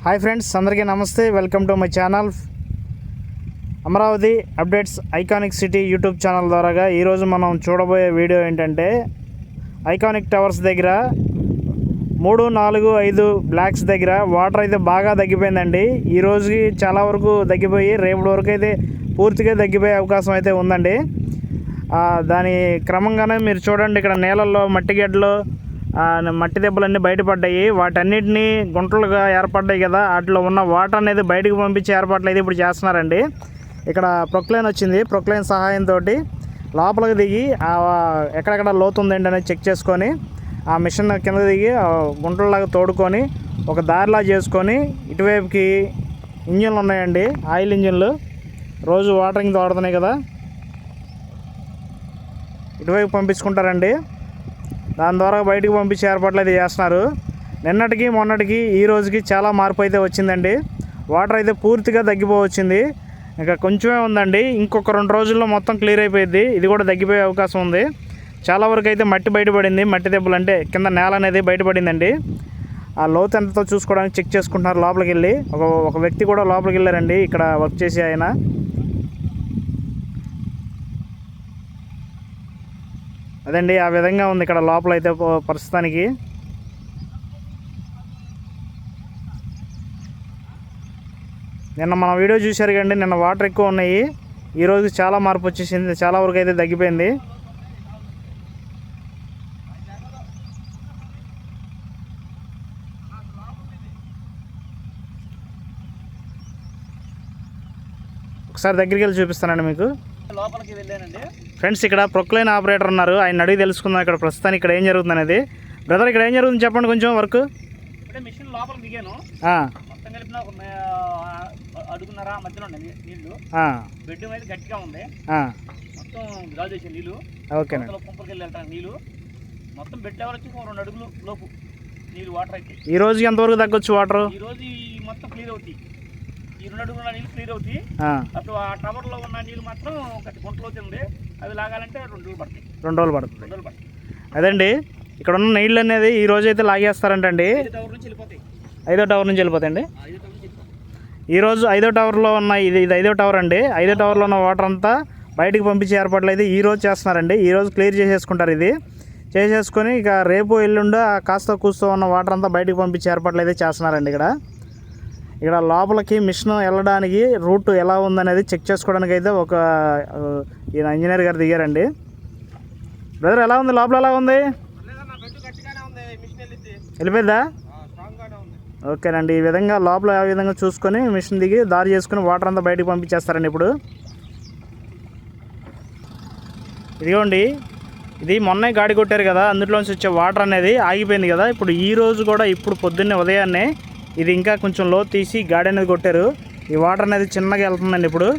Hi friends, అందరికీ నమస్తే. Welcome to my channel Amaravati updates iconic city YouTube channel ద్వారాగా ఈరోజు మనం చూడబోయే వీడియో ఏంటంటే ఐకానిక్ టవర్స్ దగ్గర 3, 4, 5 బ్లాక్స్ దగ్గర వాటర్ అయితే బాగా తగ్గిపోయిందండి. ఈ రోజుకి చాలా వరకు తగ్గిపోయి రేపటి వరకు అయితే పూర్తిగా తగ్గిపోయే అవకాశం అయితే ఉందండి. దాని క్రమంగానే మీరు చూడండి, ఇక్కడ నేలల్లో మట్టిగడ్డలు మట్టి దెబ్బలన్నీ బయటపడ్డాయి. వాటన్నిటినీ గుంటలుగా ఏర్పడ్డాయి కదా, వాటిలో ఉన్న వాటర్ అనేది బయటకు పంపించే ఏర్పాట్లు అయితే ఇప్పుడు చేస్తున్నారండి. ఇక్కడ ప్రొక్లైన్ వచ్చింది. ప్రొక్లైన్ సహాయంతో లోపలికి దిగి ఎక్కడెక్కడ లోతు ఉందేంటి అనేది చెక్ చేసుకొని ఆ మిషన్ కింద దిగి గుంటలలాగా తోడుకొని ఒక దారిలా చేసుకొని ఇటువైపుకి ఇంజిన్లు ఉన్నాయండి, ఆయిల్ ఇంజిన్లు రోజు వాటరింగ్ తోడుతున్నాయి కదా, ఇటువైపు పంపించుకుంటారండి. దాని ద్వారా బయటకు పంపించే ఏర్పాట్లు అయితే చేస్తున్నారు. నిన్నటికి మొన్నటికి ఈ రోజుకి చాలా మార్పు అయితే వచ్చిందండి. వాటర్ అయితే పూర్తిగా తగ్గిపోవచ్చింది. ఇంకా కొంచెమే ఉందండి. ఇంకొక 2 రోజుల్లో మొత్తం క్లియర్ అయిపోయింది. ఇది కూడా తగ్గిపోయే అవకాశం ఉంది. చాలా వరకు అయితే మట్టి బయటపడింది. మట్టి దెబ్బలు అంటే కింద నేల అనేది బయటపడిందండి. ఆ లోతు ఎంతతో చూసుకోవడానికి చెక్ చేసుకుంటున్నారు లోపలికి వెళ్ళి. ఒక వ్యక్తి కూడా లోపలికి వెళ్ళారండి, ఇక్కడ వర్క్ చేసి ఆయన. అదండి, ఆ విధంగా ఉంది ఇక్కడ లోపల అయితే ప్రస్తుతానికి. నిన్న మన వీడియో చూశారు కండి, నిన్న వాటర్ ఎక్కువ ఉన్నాయి. ఈరోజు చాలా మార్పు వచ్చేసింది, చాలా వరకు అయితే తగ్గిపోయింది. ఒకసారి దగ్గరికి వెళ్ళి చూపిస్తానండి మీకు. లోపలికి వెళ్ళానండి ఫ్రెండ్స్, ఇక్కడ ప్రొక్లైన్ ఆపరేటర్ ఉన్నారు, ఆయన అడిగి తెలుసుకుందాం ఇక్కడ ప్రస్తుతానికి ఇక్కడ ఏం జరుగుతుంది అనేది. బ్రదర్, ఇక్కడ ఏం జరుగుతుంది చెప్పండి కొంచెం వర్క్. ఇప్పుడే మిషన్ లోపలికి దిగాను. మొత్తం కలిపిన ఒక అడుగున్నర మధ్యలో ఉన్నాయి నీళ్లు. బెడ్ మీద గట్టిగా ఉంది, మొత్తం గాజు చేసే నీళ్లు. ఓకే, పంపులకి వెళ్ళారు నీళ్లు. మొత్తం బెడ్ లెవెల్ వచ్చి 2 అడుగులు లోపు నీళ్ళు వాటర్ అయితే. ఈ రోజుకి ఎంతవరకు తగ్గొచ్చు వాటర్? ఈ రోజు మొత్తం క్లియర్ అవుతాయి. ఈ 2 అడుగుల నీళ్ళు క్లియర్ అవుతాయి. అటు ఆ టవర్ లో ఉన్న నీళ్ళు మాత్రం గుంటలో ఉంది, అవి లాగాలంటే 2 రోజులు పడతాయి. 2 రోజులు పడుతుంది. అదండి, ఇక్కడ ఉన్న నీళ్ళు అనేది ఈ రోజు అయితే లాగేస్తారంటండి. 5వ టవర్ నుంచి వెళ్ళిపోతాయండి. ఈరోజు 5వ టవర్లో ఉన్న ఇది 5వ టవర్ అండి. 5వ టవర్లో ఉన్న వాటర్ అంతా బయటికి పంపించే ఏర్పాట్లు అయితే ఈ రోజు చేస్తున్నారండి. ఈ రోజు క్లియర్ చేసేసుకుంటారు. ఇది చేసేసుకొని ఇక రేపు ఎల్లుండి కాస్త కూస్తూ ఉన్న వాటర్ అంతా బయటికి పంపించే ఏర్పాట్లు అయితే చేస్తున్నారండి. ఇక్కడ లోపలికి మిషన్ వెళ్ళడానికి రూట్ ఎలా ఉందనేది చెక్ చేసుకోవడానికి అయితే ఒక ఇంజనీర్ గారు దిగారండి. బ్రదర్, ఎలా ఉంది లోపల? ఎలా ఉంది? వెళ్ళిపోయిందా? ఓకేనండి, ఈ విధంగా లోపల ఆ విధంగా చూసుకొని మిషన్ దిగి దారి చేసుకుని వాటర్ అంతా బయటకు పంపించేస్తారండి. ఇప్పుడు ఇదిగోండి, ఇది మొన్నే గాడి కొట్టారు కదా, అందులోంచి వచ్చే వాటర్ అనేది ఆగిపోయింది కదా. ఇప్పుడు ఈ రోజు కూడా ఇప్పుడు పొద్దున్నే ఉదయాన్నే ఇది ఇంకా కొంచెం లోతు తీసి గాడి అనేది కొట్టారు. ఈ వాటర్ అనేది చిన్నగా వెళ్తుందండి. ఇప్పుడు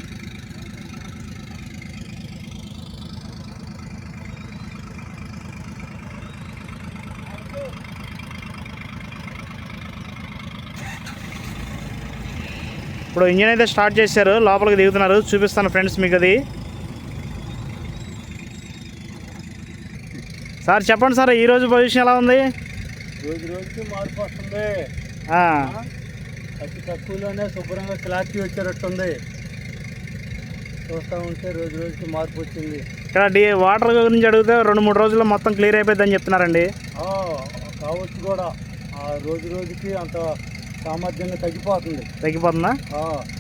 ఇంజిన్ అయితే స్టార్ట్ చేశారు, లోపలికి దిగుతున్నారు. చూపిస్తాను ఫ్రెండ్స్ మీకు అది. సార్ చెప్పండి సార్, ఈరోజు పొజిషన్ ఎలా ఉంది? రోజుకి మార్పు వస్తుంది. అతి తక్కువలోనే శుభ్రంగా క్లారిటీ వచ్చేటట్టుంది. చూస్తూ ఉంటే రోజుకి మార్పు వచ్చింది. ఇక్కడ వాటర్ గురించి అడిగితే 2-3 రోజుల్లో మొత్తం క్లియర్ అయిపోయిందని చెప్తున్నారండి. కావచ్చు కూడా. రోజుకి అంత సామర్థ్యంగా తగ్గిపోతుందా?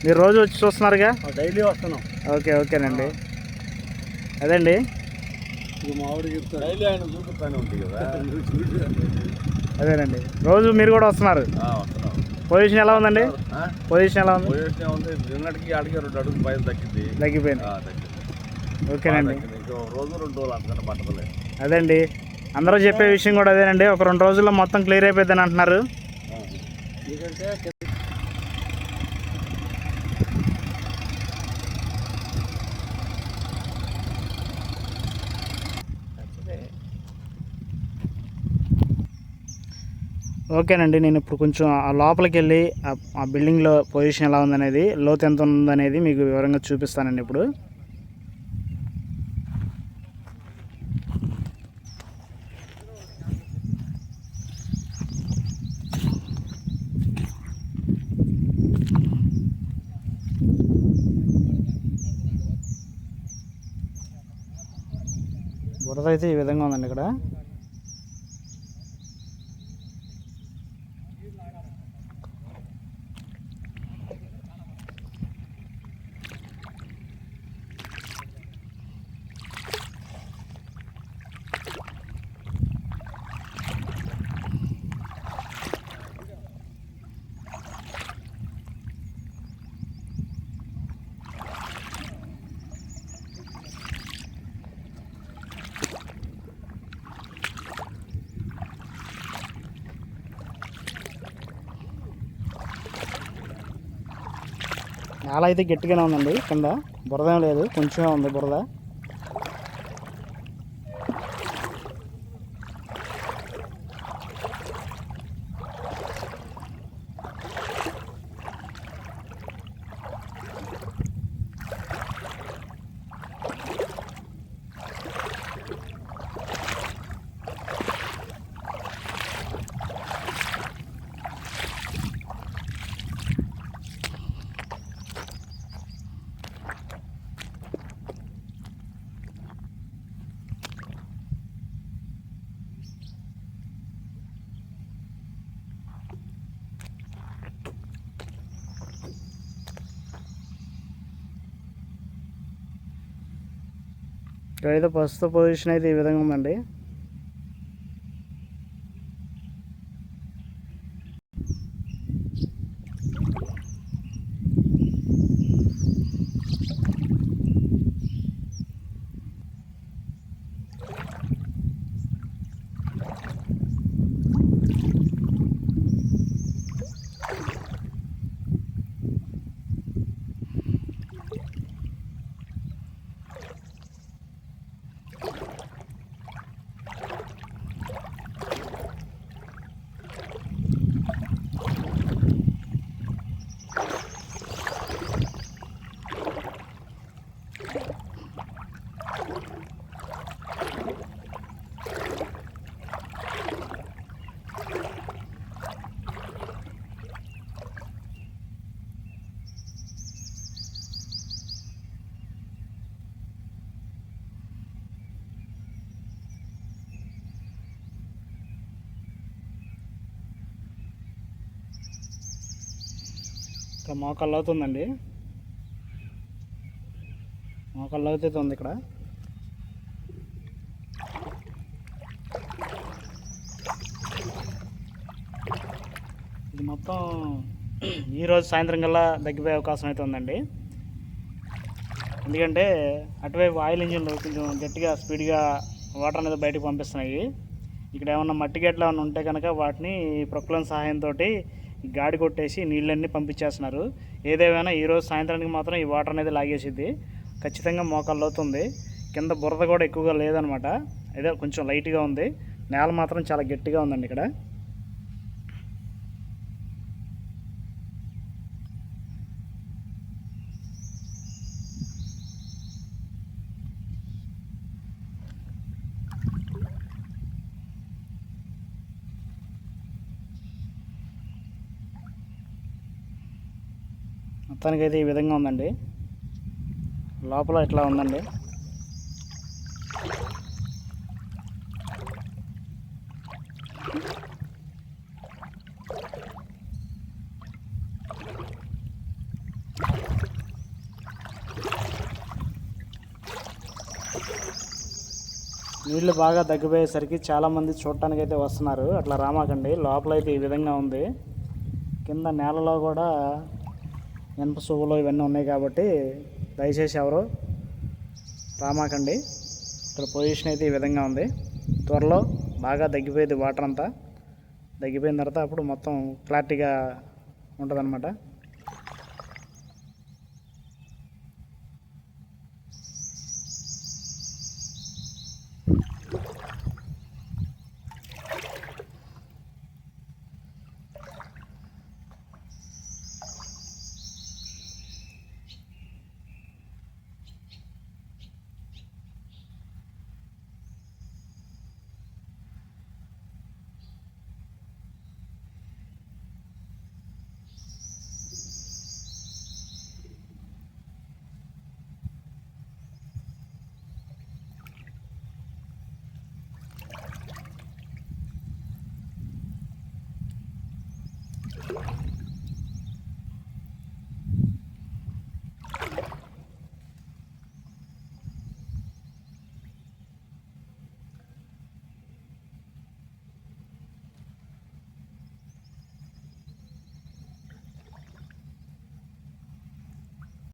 మీరు రోజు వచ్చి చూస్తున్నారుగా? డైలీ వస్తున్నాం. ఓకేనండి. అదండి, మామిడి చెప్తాను, డైలీ ఆయన చూపిస్తానే ఉంటుంది కదా. అదేనండి, రోజు మీరు కూడా వస్తున్నారు. పొజిషన్ ఎలా ఉందండి? పొజిషన్ ఎలా ఉంది? నిన్నటికి అడిగి 2 అడుగులు పైన తగ్గిపోయింది. ఓకేనండి, రోజు 2 రోజులు అంతకన్నా పట్టలేదు. అదండి, అందరూ చెప్పే విషయం కూడా అదేనండి. ఒక 2 రోజుల్లో మొత్తం క్లియర్ అయిపోయిందని అంటున్నారు. ఓకేనండి, నేను ఇప్పుడు కొంచెం ఆ లోపలికి వెళ్ళి ఆ బిల్డింగ్లో పొజిషన్ ఎలా ఉందనేది, లోతు ఎంత ఉందనేది మీకు వివరంగా చూపిస్తానండి. ఇప్పుడు బురద అయితే ఈ విధంగా ఉందండి ఇక్కడ. నేల అయితే గట్టిగానే ఉందండి, కింద బురద ఏం లేదు, కొంచెమే ఉంది బురద. ఇక్కడైతే ప్రస్తుత పొజిషన్ అయితే ఈ విధంగా ఉందండి. ఇక్కడ మోకాళ్ళు అవుతుందండి, మోకాళ్ళు అవుతుంది ఉంది ఇక్కడ. ఇది మొత్తం ఈరోజు సాయంత్రం కల్లా తగ్గిపోయే అవకాశం అయితే ఉందండి. ఎందుకంటే అటువైపు ఆయిల్ ఇంజిన్లు కొంచెం గట్టిగా స్పీడ్గా వాటర్ అనేది బయటకు పంపిస్తున్నాయి. ఇక్కడ ఏమన్నా మట్టి గడ్డలు ఏమన్నా ఉంటే కనుక వాటిని ప్రొక్లైన్ సహాయంతో గాడి కొట్టేసి నీళ్ళన్నీ పంపించేస్తున్నారు. ఏదేమైనా ఈరోజు సాయంత్రానికి మాత్రం ఈ వాటర్ అనేది లాగేసిద్ది. ఖచ్చితంగా మోకాళ్ళు అవుతుంది. కింద బురద కూడా ఎక్కువగా లేదనమాట, ఏదో కొంచెం లైట్గా ఉంది. నేల మాత్రం చాలా గట్టిగా ఉందండి ఇక్కడ. మొత్తానికైతే ఈ విధంగా ఉందండి, లోపల ఇట్లా ఉందండి. నీళ్లు బాగా తగ్గిపోయేసరికి చాలామంది చూడటానికి అయితే వస్తున్నారు. అట్లా రామాకండి, లోపలైతే ఈ విధంగా ఉంది. కింద నేలలో కూడా ఇనుప సువ్వులు ఇవన్నీ ఉన్నాయి కాబట్టి దయచేసి ఎవరు రామాకండి. ఇక్కడ పొజిషన్ అయితే ఈ విధంగా ఉంది. త్వరలో బాగా తగ్గిపోయేది వాటర్ అంతా. తగ్గిపోయిన తర్వాత అప్పుడు మొత్తం క్లారిటీగా ఉంటుందన్నమాట.